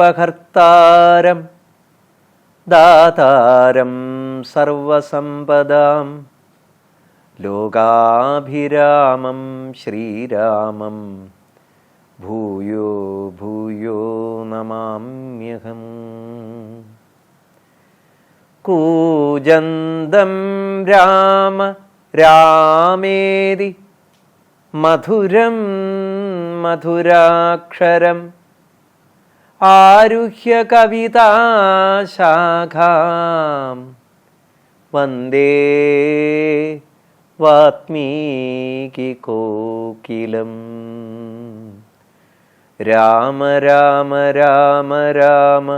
ആപദാമപഹർത്താരം ദാതാരം സർവസമ്പദാം ലോകാഭിരാമം ശ്രീരാമം ഭൂയോ ഭൂയോ നമാമ്യഹം. കൂജന്തം രാമ രാമേതി മധുരം മധുരാക്ഷരം ആരുഹ്യ കവിതാശാഖാം വന്ദേ വാത്മീകികോകിലം. രാമ രാമ രാമ രാമ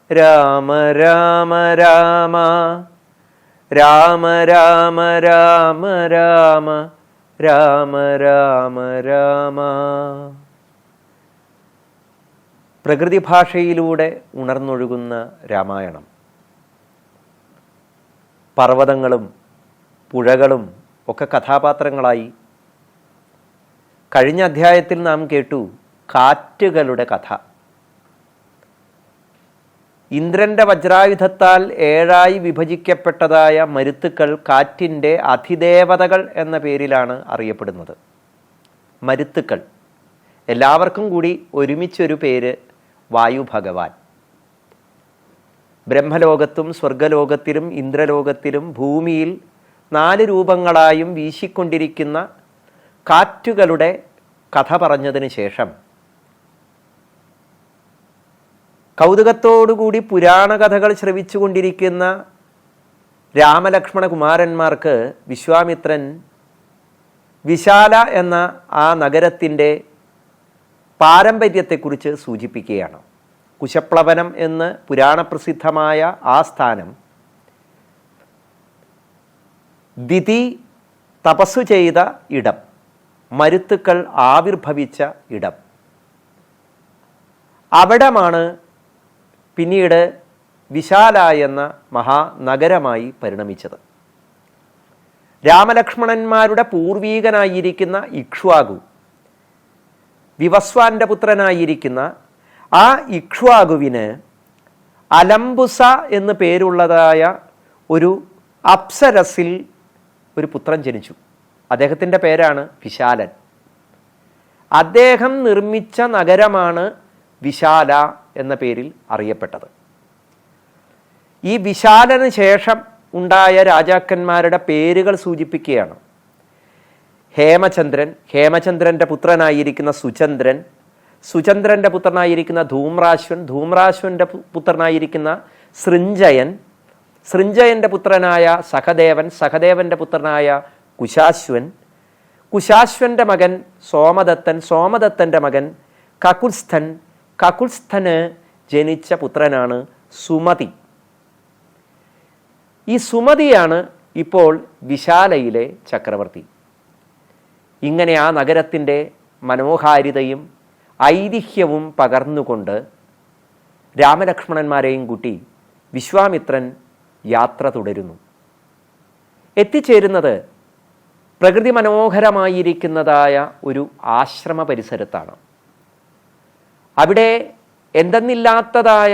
രാമ രാമ രാമ രാമ രാമ രാമ രാമ രാമ രാമ രാമ. പ്രകൃതി ഭാഷയിലൂടെ ഉണർന്നൊഴുകുന്ന രാമായണം. പർവ്വതങ്ങളും പുഴകളും ഒക്കെ കഥാപാത്രങ്ങളായി. കഴിഞ്ഞ അധ്യായത്തിൽ നാം കേട്ടു കാറ്റുകളുടെ കഥ. ഇന്ദ്രൻ്റെ വജ്രായുധത്താൽ 7ആയി വിഭജിക്കപ്പെട്ടതായ മരുത്തുക്കൾ കാറ്റിൻ്റെ അധിദേവതകൾ എന്ന പേരിലാണ് അറിയപ്പെടുന്നത്. മരുത്തുക്കൾ എല്ലാവർക്കും കൂടി ഒരുമിച്ചൊരു പേര് വായു ഭഗവാൻ. ബ്രഹ്മലോകത്തും സ്വർഗലോകത്തിലും ഇന്ദ്രലോകത്തിലും ഭൂമിയിൽ 4 രൂപങ്ങളായും വീശിക്കൊണ്ടിരിക്കുന്ന കാറ്റുകളുടെ കഥ പറഞ്ഞതിന് ശേഷം കൗതുകത്തോടുകൂടി പുരാണ കഥകൾ ശ്രവിച്ചുകൊണ്ടിരിക്കുന്ന രാമലക്ഷ്മണ കുമാരന്മാർക്ക് വിശ്വാമിത്രൻ വിശാല എന്ന ആ നഗരത്തിൻ്റെ പാരമ്പര്യത്തെക്കുറിച്ച് സൂചിപ്പിക്കുകയാണ്. കുശപ്ലവനം എന്ന് പുരാണപ്രസിദ്ധമായ ആ സ്ഥാനം ദിതി തപസ്സു ചെയ്ത ഇടം, മരുത്തുക്കൾ ആവിർഭവിച്ച ഇടം. അവിടമാണ് പിന്നീട് വിശാല എന്ന മഹാനഗരമായി പരിണമിച്ചത്. രാമലക്ഷ്മണന്മാരുടെ പൂർവീകനായിരിക്കുന്ന ഇക്ഷ്വാകു, വിവസ്വാന്റെ പുത്രനായിരിക്കുന്ന ആ ഇക്ഷ്വാകുവിന് അലംബുസ എന്ന് പേരുള്ളതായ ഒരു അപ്സരസിൽ ഒരു പുത്രൻ ജനിച്ചു. അദ്ദേഹത്തിൻ്റെ പേരാണ് വിശാലൻ. അദ്ദേഹം നിർമ്മിച്ച നഗരമാണ് വിശാല എന്ന പേരിൽ അറിയപ്പെട്ടത്. ഈ വിശാലന് ശേഷം ഉണ്ടായ രാജാക്കന്മാരുടെ പേരുകൾ സൂചിപ്പിക്കുകയാണ്. ഹേമചന്ദ്രൻ, ഹേമചന്ദ്രൻ്റെ പുത്രനായിരിക്കുന്ന സുചന്ദ്രൻ, സുചന്ദ്രൻ്റെ പുത്രനായിരിക്കുന്ന ധൂമ്രാശ്വൻ, ധൂമ്രാശ്വൻ്റെ പുത്രനായിരിക്കുന്ന സൃഞ്ജയൻ, സൃഞ്ജയൻ്റെ പുത്രനായ സഹദേവൻ, സഹദേവൻ്റെ പുത്രനായ കുശാശ്വൻ, കുശാശ്വൻ്റെ മകൻ സോമദത്തൻ, സോമദത്തൻ്റെ മകൻ കകുത്സ്ഥൻ, കകുത്സ്ഥന് ജനിച്ച പുത്രനാണ് സുമതി. ഈ സുമതിയാണ് ഇപ്പോൾ വിശാലയിലെ ചക്രവർത്തി. ഇങ്ങനെ ആ നഗരത്തിൻ്റെ മനോഹാരിതയും ഐതിഹ്യവും പകർന്നുകൊണ്ട് രാമലക്ഷ്മണന്മാരെയും കൂട്ടി വിശ്വാമിത്രൻ യാത്ര തുടരുന്നു. എത്തിച്ചേരുന്നത് പ്രകൃതി മനോഹരമായിരിക്കുന്നതായ ഒരു ആശ്രമ പരിസരത്താണ്. അവിടെ എന്തെന്നില്ലാത്തതായ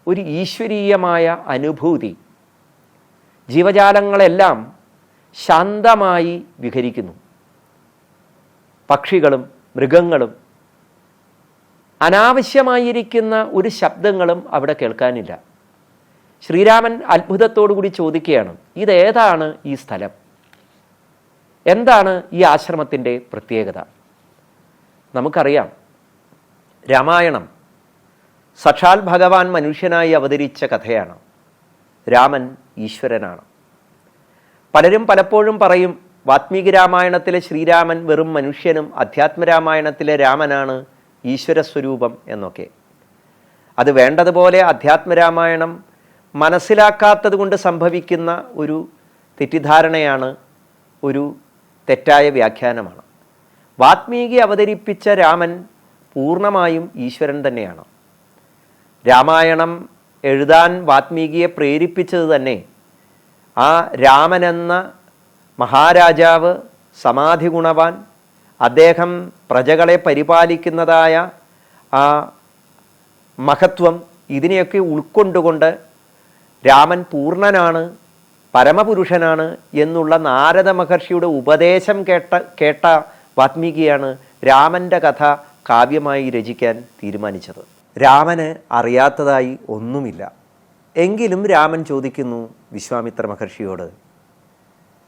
ഒരു ഈശ്വരീയമായ അനുഭൂതി. ജീവജാലങ്ങളെല്ലാം ശാന്തമായി വിഹരിക്കുന്നു. പക്ഷികളും മൃഗങ്ങളും അനാവശ്യമായിരിക്കുന്ന ഒരു ശബ്ദങ്ങളും അവിടെ കേൾക്കാനില്ല. ശ്രീരാമൻ അത്ഭുതത്തോടുകൂടി ചോദിക്കുകയാണ്, ഇതേതാണ് ഈ സ്ഥലം? എന്താണ് ഈ ആശ്രമത്തിൻ്റെ പ്രത്യേകത? നമുക്കറിയാം, രാമായണം സാക്ഷാൽ ഭഗവാൻ മനുഷ്യനായി അവതരിച്ച കഥയാണ്. രാമൻ ഈശ്വരനാണ്. പലരും പലപ്പോഴും പറയും വാത്മീകി രാമായണത്തിലെ ശ്രീരാമൻ വെറും മനുഷ്യനും അധ്യാത്മരാമായണത്തിലെ രാമനാണ് ഈശ്വരസ്വരൂപം എന്നൊക്കെ. അത് വേണ്ടതുപോലെ അധ്യാത്മരാമായണം മനസ്സിലാക്കാത്തത് കൊണ്ട് സംഭവിക്കുന്ന ഒരു തെറ്റിദ്ധാരണയാണ്, ഒരു തെറ്റായ വ്യാഖ്യാനമാണ്. വാത്മീകി അവതരിപ്പിച്ച രാമൻ പൂർണ്ണമായും ഈശ്വരൻ തന്നെയാണ്. രാമായണം എഴുതാൻ വാത്മീകിയെ പ്രേരിപ്പിച്ചത് തന്നെ ആ രാമനെന്ന മഹാരാജാവ്, സമാധി ഗുണവാൻ, അദ്ദേഹം പ്രജകളെ പരിപാലിക്കുന്നതായ ആ മഹത്വം, ഇതിനെയൊക്കെ ഉൾക്കൊണ്ടുകൊണ്ട് രാമൻ പൂർണ്ണനാണ്, പരമപുരുഷനാണ് എന്നുള്ള നാരദ മഹർഷിയുടെ ഉപദേശം കേട്ട വാത്മീകിയാണ് രാമൻ്റെ കഥ കാവ്യമായി രചിക്കാൻ തീരുമാനിച്ചത്. രാമന് അറിയാത്തതായി ഒന്നുമില്ല. എങ്കിലും രാമൻ ചോദിക്കുന്നു വിശ്വാമിത്ര മഹർഷിയോട്,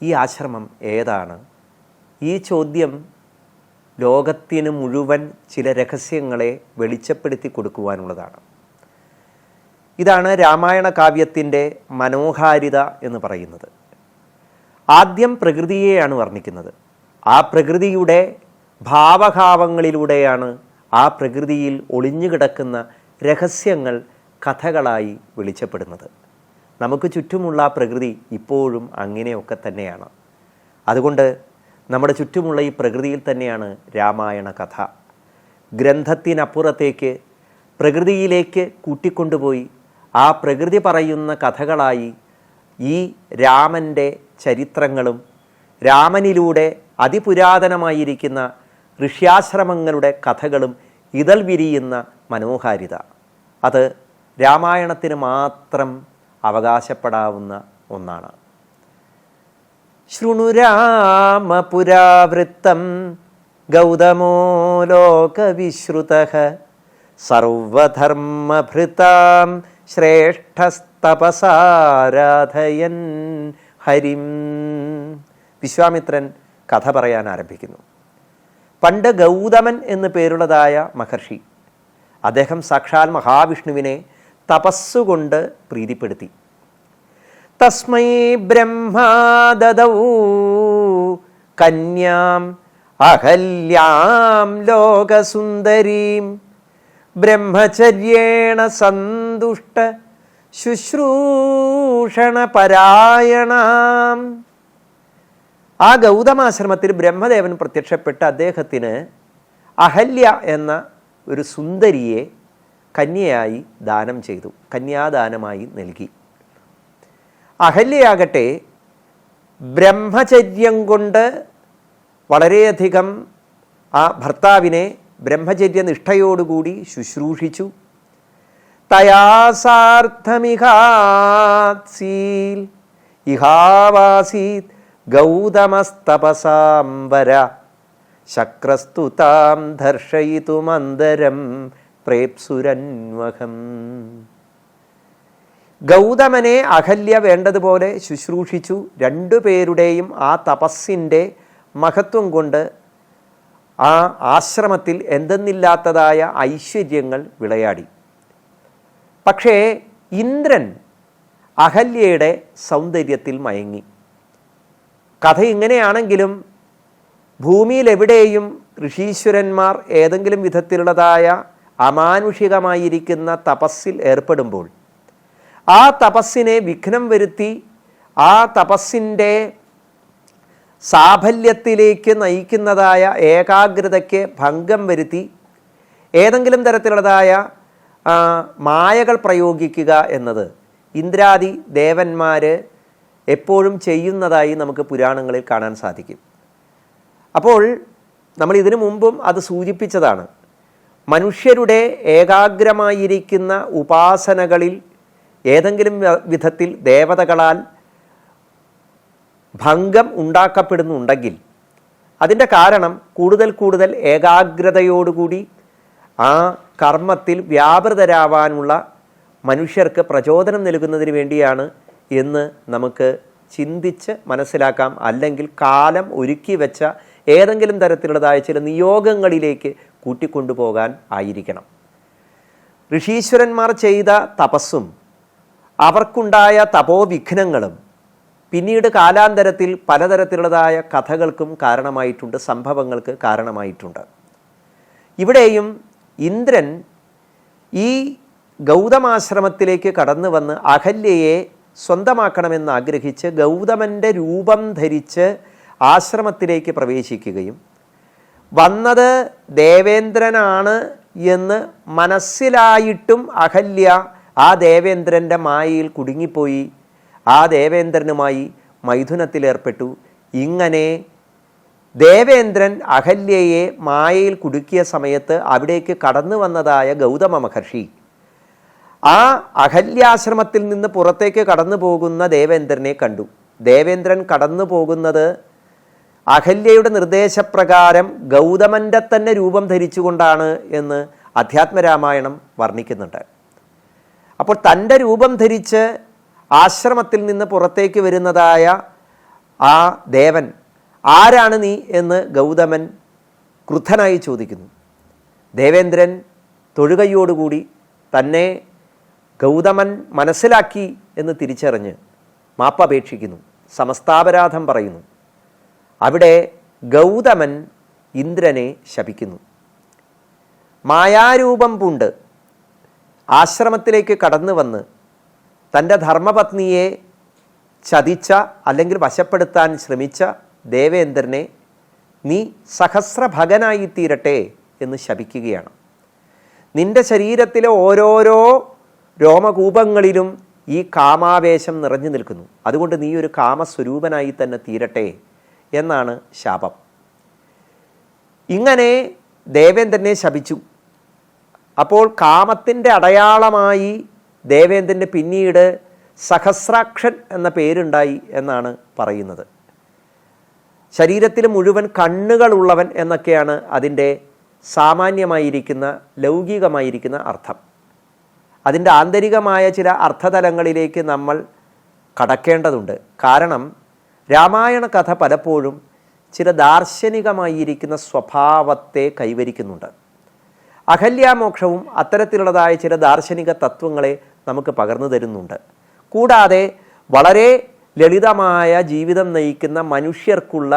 ഈ ആശ്രമം ഏതാണ്? ഈ ചോദ്യം ലോകത്തിന് മുഴുവൻ ചില രഹസ്യങ്ങളെ വെളിച്ചപ്പെടുത്തി കൊടുക്കുവാനുള്ളതാണ്. ഇതാണ് രാമായണ കാവ്യത്തിൻ്റെ മനോഹാരിത എന്ന് പറയുന്നത്. ആദ്യം പ്രകൃതിയെയാണ് വർണ്ണിക്കുന്നത്. ആ പ്രകൃതിയുടെ ഭാവഭാവങ്ങളിലൂടെയാണ് ആ പ്രകൃതിയിൽ ഒളിഞ്ഞുകിടക്കുന്ന രഹസ്യങ്ങൾ കഥകളായി വെളിച്ചപ്പെടുന്നത്. നമുക്ക് ചുറ്റുമുള്ള പ്രകൃതി ഇപ്പോഴും അങ്ങനെയൊക്കെ തന്നെയാണ്. അതുകൊണ്ട് നമ്മുടെ ചുറ്റുമുള്ള ഈ പ്രകൃതിയിൽ തന്നെയാണ് രാമായണ കഥ. ഗ്രന്ഥത്തിനപ്പുറത്തേക്ക് പ്രകൃതിയിലേക്ക് കൂട്ടിക്കൊണ്ടുപോയി ആ പ്രകൃതി പറയുന്ന കഥകളായി ഈ രാമൻ്റെ ചരിത്രങ്ങളും രാമനിലൂടെ അതിപുരാതനമായിരിക്കുന്ന ഋഷ്യാശ്രമങ്ങളുടെ കഥകളും ഇതൾ വിരിയുന്ന മനോഹാരിത, അത് രാമായണത്തിന് മാത്രം അവകാശപ്പെടാവുന്ന ഒന്നാണ്. ശൃണുരാമപുരാവൃത്തം ഗൗതമോ ലോകവിശ്രുതഃ സർവധർമ്മഭൃതാം ശ്രേഷ്ഠസ്തപസാരാധയൻ ഹരിം. വിശ്വാമിത്രൻ കഥ പറയാൻ ആരംഭിക്കുന്നു. പണ്ട് ഗൗതമൻ എന്ന് പേരുള്ളതായ മഹർഷി, അദ്ദേഹം സാക്ഷാൽ മഹാവിഷ്ണുവിനെ തപസ്സുകൊണ്ട് പ്രീതിപ്പെടുത്തി. തസ്മൈ ബ്രഹ്മാ ദദൗ കന്യാം അഹല്യാം ലോകസുന്ദരീം ബ്രഹ്മചര്യേണ സന്തുഷ്ട ശുശ്രൂഷണപരായണാം. ആ ഗൗതമാശ്രമത്തിൽ ബ്രഹ്മദേവൻ പ്രത്യക്ഷപ്പെട്ട് അദ്ദേഹത്തിന് അഹല്യ എന്ന ഒരു സുന്ദരിയെ കന്യയായി ദാനം ചെയ്തു, കന്യാദാനമായി നൽകി. അഹല്യയാകട്ടെ ബ്രഹ്മചര്യം കൊണ്ട് വളരെയധികം ആ ഭർത്താവിനെ ബ്രഹ്മചര്യനിഷ്ഠയോടുകൂടി ശുശ്രൂഷിച്ചു. തയാസാർത്ഥമിഹാസീൽ ഇഹാവാസീത് ഗൗതമസ്തപസാംബര ശക്രസ്തു താം ദർശയിതുമന്തരം പ്രേപ്സുരന്വഹം. ഗൗതമനെ അഹല്യ വേണ്ടതുപോലെ ശുശ്രൂഷിച്ചു. രണ്ടുപേരുടെയും ആ തപസ്സിൻ്റെ മഹത്വം കൊണ്ട് ആ ആശ്രമത്തിൽ എന്തെന്നില്ലാത്തതായ ഐശ്വര്യങ്ങൾ വിളയാടി. പക്ഷേ ഇന്ദ്രൻ അഹല്യയുടെ സൗന്ദര്യത്തിൽ മയങ്ങി. കഥ ഇങ്ങനെയാണെങ്കിലും ഭൂമിയിലെവിടെയും ഋഷീശ്വരന്മാർ ഏതെങ്കിലും വിധത്തിലുള്ളതായ അമാനുഷികമായിരിക്കുന്ന തപസ്സിൽ ഏർപ്പെടുമ്പോൾ ആ തപസ്സിനെ വിഘ്നം വരുത്തി ആ തപസ്സിൻ്റെ സാഫല്യത്തിലേക്ക് നയിക്കുന്നതായ ഏകാഗ്രതയ്ക്ക് ഭംഗം വരുത്തി ഏതെങ്കിലും തരത്തിലുള്ളതായ മായകൾ പ്രയോഗിക്കുക എന്നത് ഇന്ദ്രാദി ദേവന്മാർ എപ്പോഴും ചെയ്യുന്നതായി നമുക്ക് പുരാണങ്ങളിൽ കാണാൻ സാധിക്കും. അപ്പോൾ നമ്മൾ ഇതിനു മുമ്പും അത് സൂചിപ്പിച്ചതാണ്. മനുഷ്യരുടെ ഏകാഗ്രമായിരിക്കുന്ന ഉപാസനകളിൽ ഏതെങ്കിലും വിധത്തിൽ ദേവതകളാൽ ഭംഗം ഉണ്ടാക്കപ്പെടുന്നുണ്ടെങ്കിൽ അതിൻ്റെ കാരണം കൂടുതൽ കൂടുതൽ ഏകാഗ്രതയോടുകൂടി ആ കർമ്മത്തിൽ വ്യാപൃതരാവാനുള്ള മനുഷ്യർക്ക് പ്രചോദനം നൽകുന്നതിന് വേണ്ടിയാണ് എന്ന് നമുക്ക് ചിന്തിച്ച് മനസ്സിലാക്കാം. അല്ലെങ്കിൽ കാലം ഒരുക്കി വെച്ച ഏതെങ്കിലും തരത്തിലുള്ളതായ ചില നിയോഗങ്ങളിലേക്ക് കൂട്ടിക്കൊണ്ടുപോകാൻ ആയിരിക്കണം. ഋഷീശ്വരന്മാർ ചെയ്ത തപസ്സും അവർക്കുണ്ടായ തപോവിഘ്നങ്ങളും പിന്നീട് കാലാന്തരത്തിൽ പലതരത്തിലുള്ളതായ കഥകൾക്കും കാരണമായിട്ടുണ്ട്, സംഭവങ്ങൾക്ക് കാരണമായിട്ടുണ്ട്. ഇവിടെയും ഇന്ദ്രൻ ഈ ഗൗതമാശ്രമത്തിലേക്ക് കടന്നു വന്ന് അഹല്യയെ സ്വന്തമാക്കണമെന്ന് ആഗ്രഹിച്ച് ഗൗതമൻ്റെ രൂപം ധരിച്ച് ആശ്രമത്തിലേക്ക് പ്രവേശിക്കുകയും വന്നത് ദേവേന്ദ്രനാണ് എന്ന് മനസ്സിലായിട്ടും അഹല്യ ആ ദേവേന്ദ്രൻ്റെ മായയിൽ കുടുങ്ങിപ്പോയി. ആ ദേവേന്ദ്രനുമായി മൈഥുനത്തിലേർപ്പെട്ടു. ഇങ്ങനെ ദേവേന്ദ്രൻ അഹല്യയെ മായയിൽ കുടുക്കിയ സമയത്ത് അവിടേക്ക് കടന്നു വന്നതായ ഗൗതമ മഹർഷി ആ അഹല്യാശ്രമത്തിൽ നിന്ന് പുറത്തേക്ക് കടന്നു പോകുന്ന ദേവേന്ദ്രനെ കണ്ടു. ദേവേന്ദ്രൻ കടന്നു പോകുന്നത് അഹല്യയുടെ നിർദ്ദേശപ്രകാരം ഗൗതമൻ്റെ തന്നെ രൂപം ധരിച്ചുകൊണ്ടാണ് എന്ന് അധ്യാത്മരാമായണം വർണ്ണിക്കുന്നുണ്ട്. അപ്പോൾ തൻ്റെ രൂപം ധരിച്ച് ആശ്രമത്തിൽ നിന്ന് പുറത്തേക്ക് വരുന്നതായ ആ ദേവൻ ആരാണ് നീ എന്ന് ഗൗതമൻ ക്രുദ്ധനായി ചോദിക്കുന്നു. ദേവേന്ദ്രൻ തൊഴുകയോടുകൂടി തന്നെ ഗൗതമൻ മനസ്സിലാക്കി എന്ന് തിരിച്ചറിഞ്ഞ് മാപ്പപേക്ഷിക്കുന്നു, സമസ്താപരാധം പറയുന്നു. അവിടെ ഗൗതമൻ ഇന്ദ്രനെ ശപിക്കുന്നു. മായാരൂപം പൂണ്ട് ആശ്രമത്തിലേക്ക് കടന്നു വന്ന് തൻ്റെ ധർമ്മപത്നിയെ ചതിച്ച അല്ലെങ്കിൽ വശപ്പെടുത്താൻ ശ്രമിച്ച ദേവേന്ദ്രനെ നീ സഹസ്രഭഗനായി തീരട്ടെ എന്ന് ശപിക്കുകയാണ്. നിന്റെ ശരീരത്തിലെ ഓരോരോ രോമകൂപങ്ങളിലും ഈ കാമാവേശം നിറഞ്ഞു നിൽക്കുന്നു. അതുകൊണ്ട് നീ ഒരു കാമസ്വരൂപനായി തന്നെ തീരട്ടെ എന്നാണ് ശാപം. ഇങ്ങനെ ദേവേന്ദ്രനെ ശപിച്ചു. അപ്പോൾ കാമത്തിൻ്റെ അടയാളമായി ദേവേന്ദ്രന് പിന്നീട് സഹസ്രാക്ഷൻ എന്ന പേരുണ്ടായി എന്നാണ് പറയുന്നത്. ശരീരത്തിൽ മുഴുവൻ കണ്ണുകളുള്ളവൻ എന്നൊക്കെയാണ് അതിൻ്റെ സാമാന്യമായിരിക്കുന്ന ലൗകികമായിരിക്കുന്ന അർത്ഥം. അതിൻ്റെ ആന്തരികമായ ചില അർത്ഥതലങ്ങളിലേക്ക് നമ്മൾ കടക്കേണ്ടതുണ്ട്. കാരണം രാമായണ കഥ പലപ്പോഴും ചില ദാർശനികമായിരിക്കുന്ന സ്വഭാവത്തെ കൈവരിക്കുന്നുണ്ട്. അഹല്യാമോക്ഷവും അത്തരത്തിലുള്ളതായ ചില ദാർശനിക തത്വങ്ങളെ നമുക്ക് പകർന്നു തരുന്നുണ്ട്. കൂടാതെ വളരെ ലളിതമായ ജീവിതം നയിക്കുന്ന മനുഷ്യർക്കുള്ള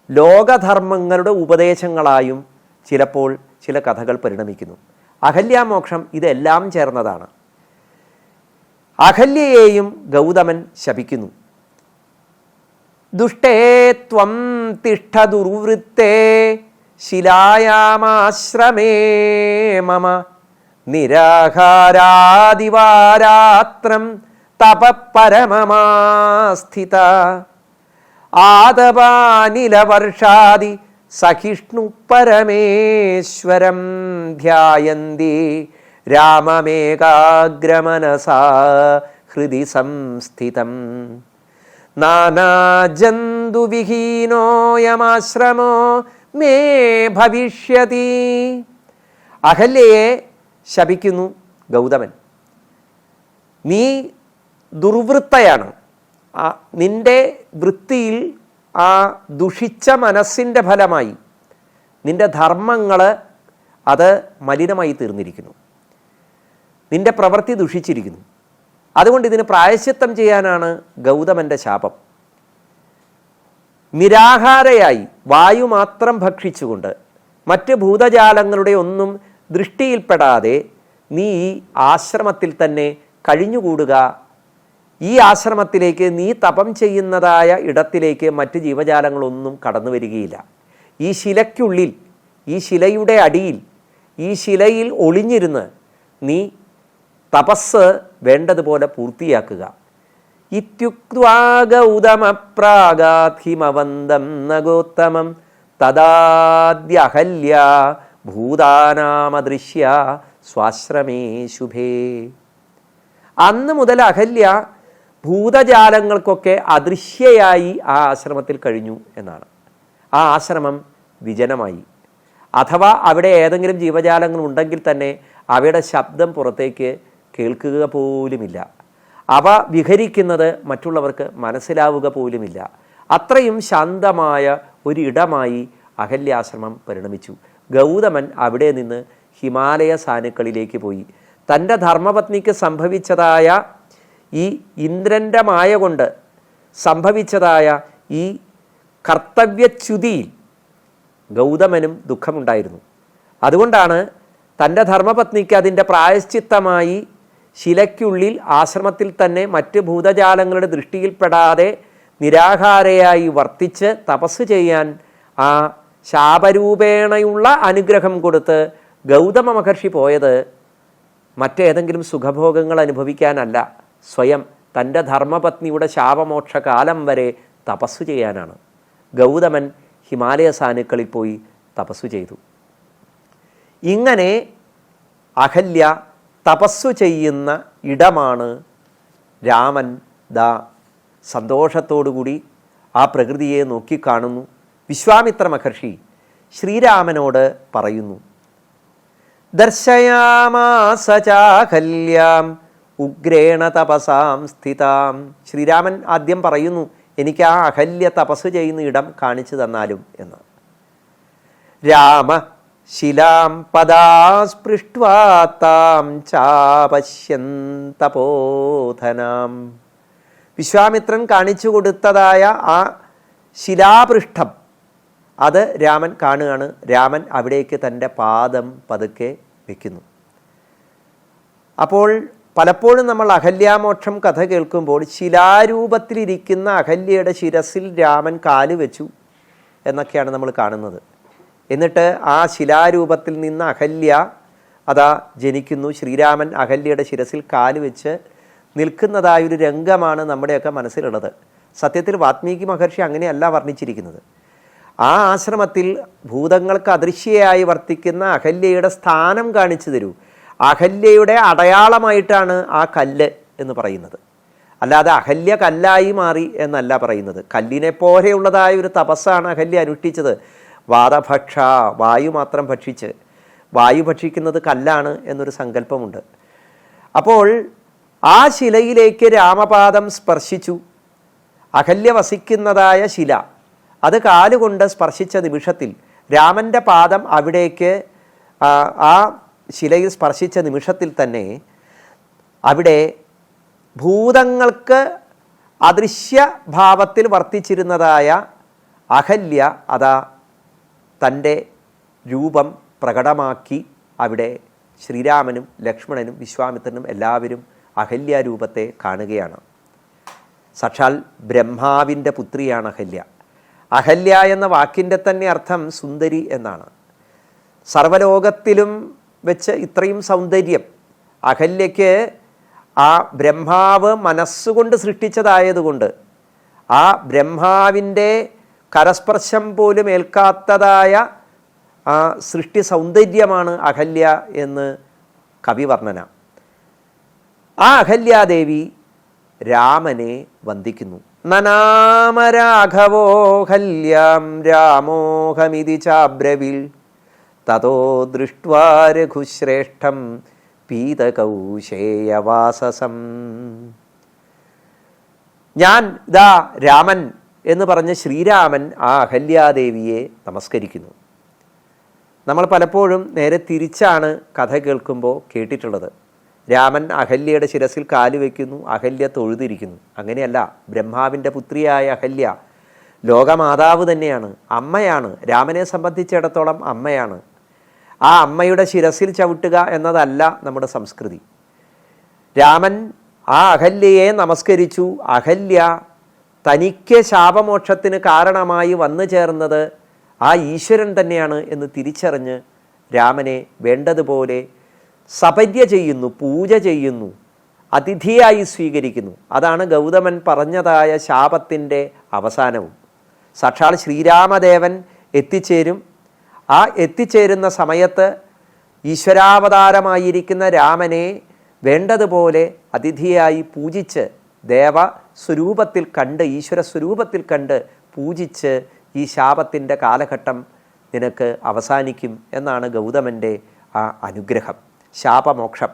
ലോകധർമ്മങ്ങളുടെ ഉപദേശങ്ങളായും ചിലപ്പോൾ ചില കഥകൾ പരിണമിക്കുന്നു. അഹല്യാമോക്ഷം ഇതെല്ലാം ചേർന്നതാണ്. അഹല്യയെയും ഗൗതമൻ ശപിക്കുന്നു. ദുഷ്ടേ ത്വം തിഷ്ഠ ദുർവൃത്തേ ശിലായാമാശ്രമേ മമ നിരാഹാരാദിവാരാത്രം തപപരമമാസ്ഥിത ആദപാനിലവർഷാദി സഹിഷ്ണു പരമേശ്വരം ധ്യായന്തി രാമമേകാഗ്രമനസാ ഹൃദി സംസ്ഥിതം നാനാജന്തുവിഹീനോയമാശ്രമോ മേ ഭവിഷ്യതി. അഹല്യയെ ശപിക്കുന്നു ഗൗതമൻ. നീ ദുർവൃത്തയാണ്. നിന്റെ വൃത്തിയിൽ ആ ദുഷിച്ച മനസ്സിൻ്റെ ഫലമായി നിന്റെ ധർമ്മങ്ങൾ അത് മലിനമായി തീർന്നിരിക്കുന്നു. നിന്റെ പ്രവൃത്തി ദുഷിച്ചിരിക്കുന്നു. അതുകൊണ്ട് ഇതിന് പ്രായശ്ചിത്തം ചെയ്യാനാണ് ഗൗതമൻ്റെ ശാപം. നിരാഹാരയായി വായു മാത്രം ഭക്ഷിച്ചുകൊണ്ട് മറ്റ് ഭൂതജാലങ്ങളുടെ ഒന്നും ദൃഷ്ടിയിൽപ്പെടാതെ നീ ഈ ആശ്രമത്തിൽ തന്നെ കഴിഞ്ഞുകൂടുക. ഈ ആശ്രമത്തിലേക്ക് നീ തപം ചെയ്യുന്നതായ ഇടത്തിലേക്ക് മറ്റ് ജീവജാലങ്ങളൊന്നും കടന്നു വരികയില്ല. ഈ ശിലയ്ക്കുള്ളിൽ, ഈ ശിലയുടെ അടിയിൽ, ഈ ശിലയിൽ ഒളിഞ്ഞിരുന്ന് നീ തപസ് വേണ്ടതുപോലെ പൂർത്തിയാക്കുക. ഇത്യുക്ത്വാ ഗൗതമപ്രാഗാത്ഹിമവന്തം നഗോത്തമം തദാദ്യഹല്യ ഭൂതാനാമദൃശ്യ സ്വാശ്രമേ ശുഭേ. അന്ന് മുതൽ അഹല്യ ഭൂതജാലങ്ങൾക്കൊക്കെ അദൃശ്യയായി ആ ആശ്രമത്തിൽ കഴിഞ്ഞു എന്നാണ്. ആ ആശ്രമം വിജനമായി. അഥവാ അവിടെ ഏതെങ്കിലും ജീവജാലങ്ങൾ ഉണ്ടെങ്കിൽ തന്നെ അവയുടെ ശബ്ദം പുറത്തേക്ക് കേൾക്കുക പോലുമില്ല. അവ വിഹരിക്കുന്നത് മറ്റുള്ളവർക്ക് മനസ്സിലാവുക പോലുമില്ല. അത്രയും ശാന്തമായ ഒരു ഇടമായി അഹല്യാശ്രമം പരിണമിച്ചു. ഗൗതമൻ അവിടെ നിന്ന് ഹിമാലയ സാനുക്കളിലേക്ക് പോയി. തൻ്റെ ധർമ്മപത്നിക്ക് സംഭവിച്ചതായ ഈ ഇന്ദ്രൻ്റെ മായ കൊണ്ട് സംഭവിച്ചതായ ഈ കർത്തവ്യച്യുതിയിൽ ഗൗതമനും ദുഃഖമുണ്ടായിരുന്നു. അതുകൊണ്ടാണ് തൻ്റെ ധർമ്മപത്നിക്ക് അതിൻ്റെ പ്രായശ്ചിത്തമായി ശിലയ്ക്കുള്ളിൽ ആശ്രമത്തിൽ തന്നെ മറ്റ് ഭൂതജാലങ്ങളുടെ ദൃഷ്ടിയിൽപ്പെടാതെ നിരാഹാരയായി വർത്തിച്ച് തപസ് ചെയ്യാൻ ആ ശാപരൂപേണയുള്ള അനുഗ്രഹം കൊടുത്ത് ഗൗതമ മഹർഷി പോയത് മറ്റേതെങ്കിലും സുഖഭോഗങ്ങൾ അനുഭവിക്കാനല്ല, സ്വയം തൻ്റെ ധർമ്മപത്നിയുടെ ശാപമോക്ഷ കാലം വരെ തപസ്സു ചെയ്യാനാണ്. ഗൗതമൻ ഹിമാലയ സാനുക്കളിൽ പോയി തപസ്സു ചെയ്തു. ഇങ്ങനെ അഹല്യ തപസ്സു ചെയ്യുന്ന ഇടമാണ് രാമൻ ദാ സന്തോഷത്തോടുകൂടി ആ പ്രകൃതിയെ നോക്കിക്കാണുന്നു. വിശ്വാമിത്ര മഹർഷി ശ്രീരാമനോട് പറയുന്നു, ദർശയാമാസ ചാഹല്യാം ഉഗ്രേണ തപസാം സ്ഥിതാം. ശ്രീരാമൻ ആദ്യം പറയുന്നു, എനിക്ക് ആ അഹല്യ തപസ് ചെയ്യുന്ന ഇടം കാണിച്ചു തന്നാലും എന്ന്. രാമ ശിലാം പദാസ്പൃഷ്ട്വാത്താം ചാപശ്യന്തപോധനാം. വിശ്വാമിത്രൻ കാണിച്ചു കൊടുത്തതായ ആ ശിലാപൃഷ്ഠം അത് രാമൻ കാണുകയാണ്. രാമൻ അവിടേക്ക് തൻ്റെ പാദം പതുക്കെ വയ്ക്കുന്നു. അപ്പോൾ പലപ്പോഴും നമ്മൾ അഹല്യാമോക്ഷം കഥ കേൾക്കുമ്പോൾ ശിലാരൂപത്തിലിരിക്കുന്ന അഹല്യയുടെ ശിരസിൽ രാമൻ കാല് വെച്ചു എന്നൊക്കെയാണ് നമ്മൾ കാണുന്നത്. എന്നിട്ട് ആ ശിലാരൂപത്തിൽ നിന്ന് അഹല്യ അതാ ജനിക്കുന്നു. ശ്രീരാമൻ അഹല്യയുടെ ശിരസിൽ കാല് വെച്ച് നിൽക്കുന്നതായൊരു രംഗമാണ് നമ്മുടെയൊക്കെ മനസ്സിലുള്ളത്. സത്യത്തിൽ വാത്മീകി മഹർഷി അങ്ങനെയല്ല വർണ്ണിച്ചിരിക്കുന്നത്. ആ ആശ്രമത്തിൽ ഭൂതങ്ങൾക്ക് അദൃശ്യയായി വർത്തിക്കുന്ന അഹല്യയുടെ സ്ഥാനം കാണിച്ചു തരൂ. അഹല്യയുടെ അടയാളമായിട്ടാണ് ആ കല്ല് എന്ന് പറയുന്നത്. അല്ലാതെ അഹല്യ കല്ലായി മാറി എന്നല്ല പറയുന്നത്. കല്ലിനെ പോലെയുള്ളതായ ഒരു തപസ്സാണ് അഹല്യ അനുഷ്ഠിച്ചത്. വാതഭക്ഷ, വായു മാത്രം ഭക്ഷിച്ച്, വായു ഭക്ഷിക്കുന്നത് കല്ലാണ് എന്നൊരു സങ്കല്പമുണ്ട്. അപ്പോൾ ആ ശിലയിലേക്ക് രാമപാദം സ്പർശിച്ചു. അഹല്യ വസിക്കുന്നതായ ശില അത് കാലുകൊണ്ട് സ്പർശിച്ച നിമിഷത്തിൽ രാമൻ്റെ പാദം അവിടേക്ക് ആ ശിലയിൽ സ്പർശിച്ച നിമിഷത്തിൽ തന്നെ അവിടെ ഭൂതങ്ങൾക്ക് അദൃശ്യഭാവത്തിൽ വർത്തിച്ചിരുന്നതായ അഹല്യ അതാ തൻ്റെ രൂപം പ്രകടമാക്കി. അവിടെ ശ്രീരാമനും ലക്ഷ്മണനും വിശ്വാമിത്രനും എല്ലാവരും അഹല്യാരൂപത്തെ കാണുകയാണ്. സാക്ഷാൽ ബ്രഹ്മാവിൻ്റെ പുത്രിയാണ് അഹല്യ. അഹല്യ എന്ന വാക്കിൻ്റെ തന്നെ അർത്ഥം സുന്ദരി എന്നാണ്. സർവലോകത്തിലും വെച്ച് ഇത്രയും സൗന്ദര്യം അഹല്യയ്ക്ക് ആ ബ്രഹ്മാവ് മനസ്സുകൊണ്ട് സൃഷ്ടിച്ചതായതുകൊണ്ട് ആ ബ്രഹ്മാവിൻ്റെ കരസ്പർശം പോലും ഏൽക്കാത്തതായ ആ സൃഷ്ടി സൗന്ദര്യമാണ് അഹല്യ എന്ന് കവിവർണ്ണന. ആ അഹല്യാദേവി രാമനെ വന്ദിക്കുന്നു. നനാമരാഘവോ ഹല്യാം രാമോഹമിതി ചാബ്രവിൽ തതോ ദൃഷ്ട്വാ രഘുശ്രേഷ്ഠം പീതകൗശേയവാസസം. ഞാൻ ദാ രാമൻ എന്ന് പറഞ്ഞ് ശ്രീരാമൻ ആ അഹല്യാദേവിയെ നമസ്കരിക്കുന്നു. നമ്മൾ പലപ്പോഴും നേരെ തിരിച്ചാണ് കഥ കേൾക്കുമ്പോൾ കേട്ടിട്ടുള്ളത്. രാമൻ അഹല്യയുടെ ശിരസിൽ കാല് വയ്ക്കുന്നു, അഹല്യ തൊഴുതിരിക്കുന്നു. അങ്ങനെയല്ല. ബ്രഹ്മാവിൻ്റെ പുത്രിയായ അഹല്യ ലോകമാതാവ് തന്നെയാണ്, അമ്മയാണ്. രാമനെ സംബന്ധിച്ചിടത്തോളം അമ്മയാണ്. ആ അമ്മയുടെ ശിരസിൽ ചവിട്ടുക എന്നതല്ല നമ്മുടെ സംസ്കൃതി. രാമൻ ആ അഹല്യയെ നമസ്കരിച്ചു. അഹല്യ തനിക്ക് ശാപമോക്ഷത്തിന് കാരണമായി വന്നു ചേർന്നത് ആ ഈശ്വരൻ തന്നെയാണ് എന്ന് തിരിച്ചറിഞ്ഞ് രാമനെ വേണ്ടതുപോലെ സപര്യ ചെയ്യുന്നു, പൂജ ചെയ്യുന്നു, അതിഥിയായി സ്വീകരിക്കുന്നു. അതാണ് ഗൗതമൻ പറഞ്ഞതായ ശാപത്തിൻ്റെ അവസാനവും. സാക്ഷാൽ ശ്രീരാമദേവൻ എത്തിച്ചേരും. ആ എത്തിച്ചേരുന്ന സമയത്ത് ഈശ്വരാവതാരമായിരിക്കുന്ന രാമനെ വേണ്ടതുപോലെ അതിഥിയായി പൂജിച്ച് ദേവ സ്വരൂപത്തിൽ കണ്ട്, ഈശ്വര സ്വരൂപത്തിൽ കണ്ട് പൂജിച്ച് ഈ ശാപത്തിൻ്റെ കാലഘട്ടം നിനക്ക് അവസാനിക്കും എന്നാണ് ഗൗതമൻ്റെ ആ അനുഗ്രഹം, ശാപമോക്ഷം.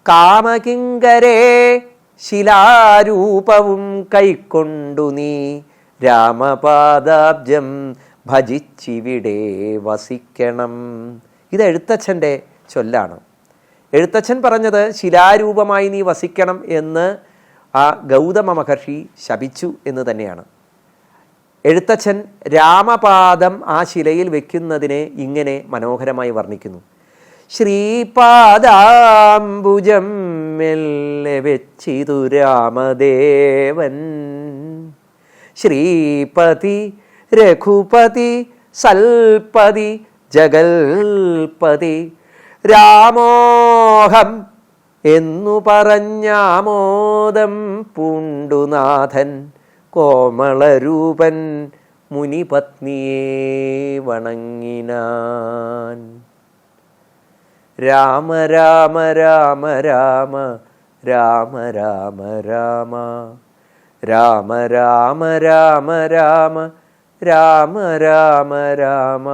കാമകിങ്കരേ ശിലാരൂപവും കൈക്കൊണ്ടു നീ രാമപാദാബ്ജം ഭജിച്ചിവിടെ വസിക്കണം. ഇത് എഴുത്തച്ഛൻ്റെ ചൊല്ലാണ്. എഴുത്തച്ഛൻ പറഞ്ഞത് ശിലാരൂപമായി നീ വസിക്കണം എന്ന് ആ ഗൗതമ മഹർഷി ശപിച്ചു എന്ന് തന്നെയാണ്. എഴുത്തച്ഛൻ രാമപാദം ആ ശിലയിൽ വയ്ക്കുന്നതിനെ ഇങ്ങനെ മനോഹരമായി വർണ്ണിക്കുന്നു. ശ്രീപാദാംബുജം മെല്ലെ വെച്ചിതു രാമദേവൻ ശ്രീപതി രഘുപതി സൽപതി ജഗൽപതി രാമോഹം എന്നു പറഞ്ഞാമോദം പൂണ്ടുനാഥൻ കോമളരൂപൻ മുനിപത്നിയെ വണങ്ങിനാൻ. രാമ രാമ രാമ രാമ രാമ രാമ രാമ രാമ രാമ രാമ രാമ രാമ രാമ രാമ